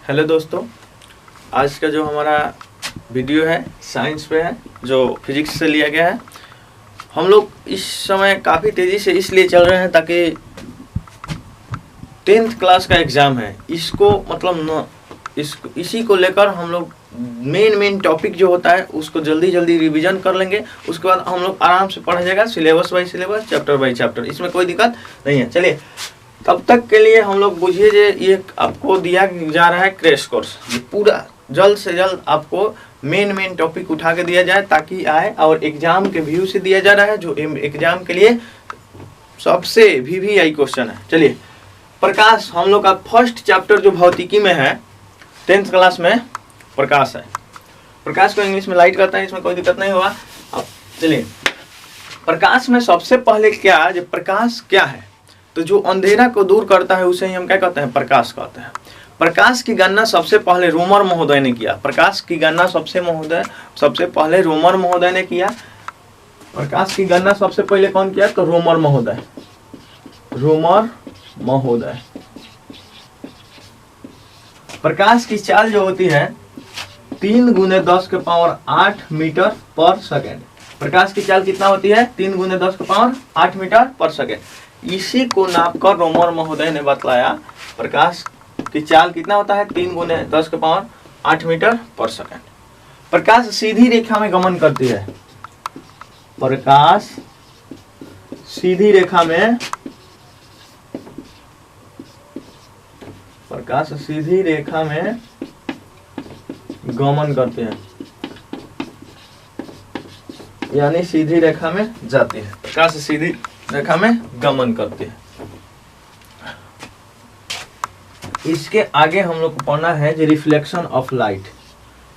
Hello दोस्तों, आज का जो हमारा वीडियो है साइंस पे है, जो फिजिक्स से लिया गया है। हम लोग इस समय काफ़ी तेज़ी से इसलिए चल रहे हैं ताकि 10th क्लास का एग्ज़ाम है, इसको मतलब न इसी को लेकर हम लोग मेन टॉपिक जो होता है उसको जल्दी रिवीजन कर लेंगे। उसके बाद हम लोग आराम से पढ़ा जाएगा, syllabus by syllabus, chapter by chapter, इसमें कोई दिक्कत नहीं है। चलिए, तब तक के लिए हम लोग बुझिए ये आपको दिया जा रहा है क्रैश कोर्स। ये पूरा जल्द से जल्द आपको मेन टॉपिक उठा के दिया जाए ताकि आए, और एग्जाम के व्यू से दिया जा रहा है जो एग्जाम के लिए सबसे VVI क्वेश्चन है। चलिए, प्रकाश हम लोग का फर्स्ट चैप्टर जो भौतिकी में है 10th क्लास में प्रकाश है। प्रकाश को इंग्लिश में लाइट कहते हैं, इसमें कोई दिक्कत नहीं होगा। अब चलिए, प्रकाश में सबसे पहले क्या, जो प्रकाश क्या है, तो जो अंधेरा को दूर करता है उसे ही हम क्या कहते हैं, प्रकाश कहते हैं। प्रकाश की गणना सबसे पहले रोमर महोदय ने किया। प्रकाश की गणना सबसे पहले रोमर महोदय ने किया। प्रकाश की गणना सबसे पहले कौन किया, तो रोमर महोदय। प्रकाश की चाल जो होती है 3 × 10⁸ मीटर पर सेकेंड। प्रकाश की चाल कितना होती है, 3 × 10⁸ मीटर पर सेकेंड। इसी को नापकर रोमर महोदय ने बतलाया प्रकाश की चाल कितना होता है, 3 × 10⁸ मीटर पर सेकेंड। प्रकाश सीधी रेखा में गमन करती है। प्रकाश सीधी रेखा में गमन करती है, यानी सीधी रेखा में जाती है। प्रकाश सीधी रेखा में गमन करती है। इसके आगे हम लोग को पढ़ना है जो रिफ्लेक्शन ऑफ लाइट।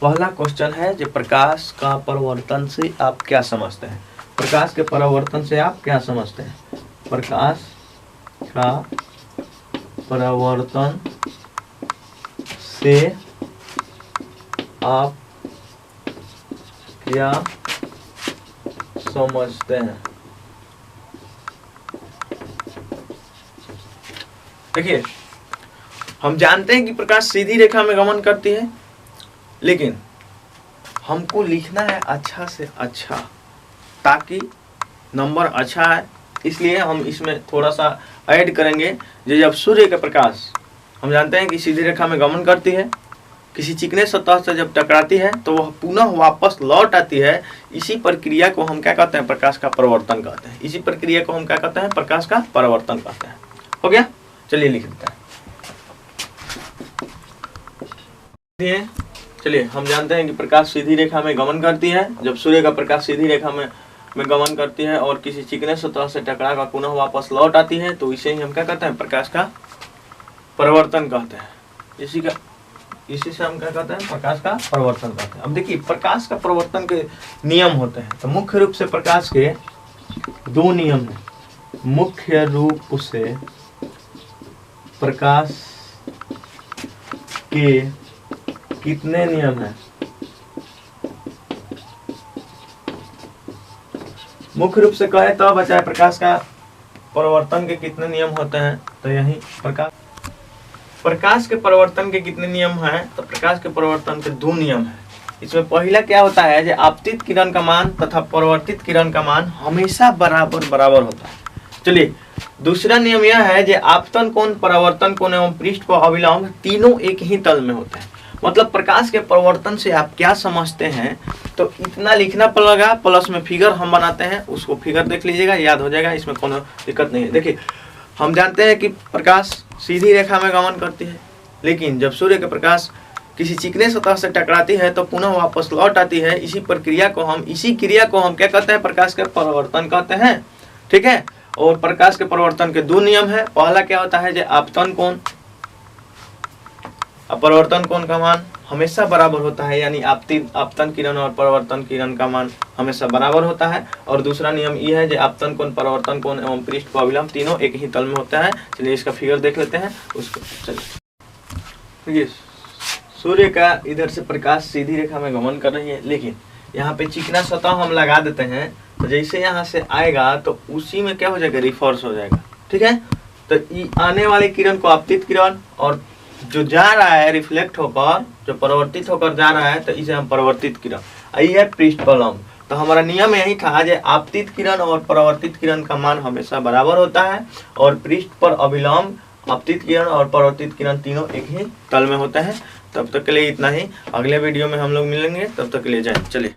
पहला क्वेश्चन है जो प्रकाश का परावर्तन से आप क्या समझते हैं। प्रकाश के परावर्तन से आप क्या समझते हैं। प्रकाश का परावर्तन से आप क्या समझते हैं। देखिए, हम जानते हैं कि प्रकाश सीधी रेखा में गमन करती है, लेकिन हमको लिखना है अच्छा से अच्छा ताकि नंबर अच्छा है। इसलिए हम इसमें थोड़ा सा ऐड करेंगे। जब सूर्य का प्रकाश हम जानते हैं कि सीधी रेखा में गमन करती है, किसी चिकने सतह से जब टकराती है तो वह पुनः वापस लौट आती है। इसी प्रक्रिया को हम क्या कहते हैं, प्रकाश का परावर्तन कहते हैं। इसी प्रक्रिया को हम क्या कहते हैं, प्रकाश का परावर्तन कहते हैं। हो गया, चलिए लिख देते हैं। चलिए, हम जानते हैं कि प्रकाश सीधी रेखा में गमन करती है। जब सूर्य का प्रकाश सीधी रेखा में गमन करती है और किसी चिकने सतह से टकरा कर पुनः वापस लौट आती है, तो इसे ही हम क्या कहते हैं, प्रकाश का परावर्तन कहते हैं। इसी से हम क्या कहते हैं, प्रकाश का परावर्तन कहते हैं। अब देखिए, प्रकाश का परावर्तन के नियम होते हैं। तो मुख्य रूप से प्रकाश के 2 नियम हैं। मुख्य रूप से प्रकाश के कितने नियम हैं। मुख्य रूप से कहे तो बचाए प्रकाश का परावर्तन के कितने नियम होते हैं, तो यही प्रकाश के परावर्तन के कितने नियम हैं, तो प्रकाश के परावर्तन के 2 नियम हैं। इसमें पहला क्या होता है, जो आपतित किरण का मान तथा परावर्तित किरण का मान हमेशा बराबर होता है। चलिए, दूसरा नियम यह है जो आपतन कोण, परावर्तन कोण एवं पृष्ठ पर अभिलंब तीनों एक ही तल में होते हैं। मतलब प्रकाश के परावर्तन से आप क्या समझते हैं, तो इतना लिखना पड़ेगा। प्लस में फिगर हम बनाते हैं, उसको फिगर देख लीजिएगा, याद हो जाएगा, इसमें कोनो दिक्कत नहीं है। देखिए, हम जानते हैं कि प्रकाश सीधी रेखा में गमन करती है, लेकिन जब सूर्य का प्रकाश किसी चिकने सतह से टकराती है तो पुनः वापस लौट आती है। इसी क्रिया को हम क्या कहते हैं, प्रकाश के परावर्तन कहते हैं। ठीक है, और प्रकाश के परावर्तन के 2 नियम है। पहला क्या होता है, जो आपतन कोण, परावर्तन कोण का मान हमेशा बराबर होता है, यानी आपतन किरण और परावर्तन किरण का मान हमेशा बराबर होता है। और दूसरा नियम ये है जो आपतन कोण, परावर्तन कोण एवं पृष्ठ पर अभिलंब तीनों एक ही तल में होता है। चलिए, इसका फिगर देख लेते हैं उसको। चलिए, सूर्य का इधर से प्रकाश सीधी रेखा में गमन कर रही है, लेकिन यहाँ पे चिकना सतह हम लगा देते हैं, तो जैसे यहाँ से आएगा तो उसी में क्या हो जाएगा, रिवर्स हो जाएगा। ठीक है, तो आने वाले किरण को आपतित किरण और जो जा रहा है रिफ्लेक्ट होकर, जो परिवर्तित होकर जा रहा है, तो इसे हम परावर्तित किरण। यही है पृष्ठफलम। तो हमारा नियम यही था जो आपतित किरण और परावर्तित किरण का मान हमेशा बराबर होता है, और पृष्ठ पर अभिलंब आपतित किरण और परावर्तित किरण तीनों एक ही तल में होता है। तब तक के लिए इतना ही। अगले वीडियो में हम लोग मिलेंगे, तब तक के लिए जय। चलिए।